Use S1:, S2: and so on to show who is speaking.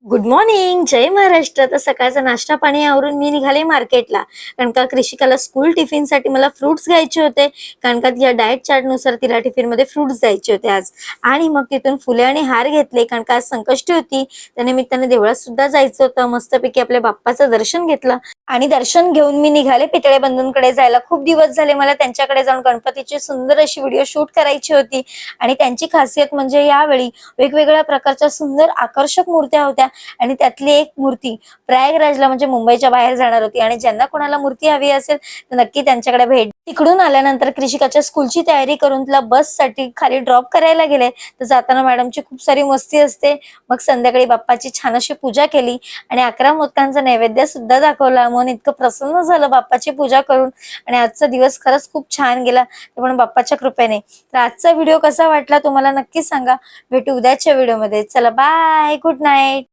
S1: Good morning, जय महाराष्ट्र. तर सकाळचा नाश्ता पाणी आवरून मी निघाले मार्केटला. कारण का कृषिकाला स्कूल टिफिनसाठी मला फ्रुट्स घ्यायचे होते. कारण का तिच्या डाएट चार्टनुसार तिला टिफिनमध्ये फ्रुट्स द्यायचे होते आज. आणि मग तिथून फुले आणि हार घेतले, कारण का आज संकष्टी होती. त्या निमित्ताने देवळात सुद्धा जायचं होतं. मस्तपैकी आपल्या बाप्पाचं दर्शन घेतलं आणि दर्शन घेऊन मी निघाले पितळे बंधूंकडे जायला. खूप दिवस झाले मला त्यांच्याकडे जाऊन गणपतीची सुंदर अशी व्हिडिओ शूट करायची होती. आणि त्यांची खासियत म्हणजे यावेळी वेगवेगळ्या प्रकारच्या सुंदर आकर्षक मूर्त्या होत्या. आणि त्यातली एक मूर्ती प्रयागराजला म्हणजे मुंबईच्या बाहेर जाणार होती. आणि ज्यांना कोणाला मूर्ती हवी असेल तर नक्की त्यांच्याकडे भेट. तिकडून आल्यानंतर कृषिकाच्या स्कूलची तयारी करून तिला बससाठी खाली ड्रॉप करायला गेले. तर जाताना मॅडमची खूप सारी मस्ती असते. मग संध्याकाळी बाप्पाची छान अशी पूजा केली आणि 11 मोदकांचा नैवेद्य सुद्धा दाखवला. मन इतकं प्रसन्न झालं बाप्पाची पूजा करून. आणि आजचा दिवस खरंच खूप छान गेला, ते पण बाप्पाच्या कृपेने. तर आजचा व्हिडिओ कसा वाटला तुम्हाला नक्की सांगा. भेटू उद्याच्या व्हिडिओमध्ये. चला बाय, गुड नाईट.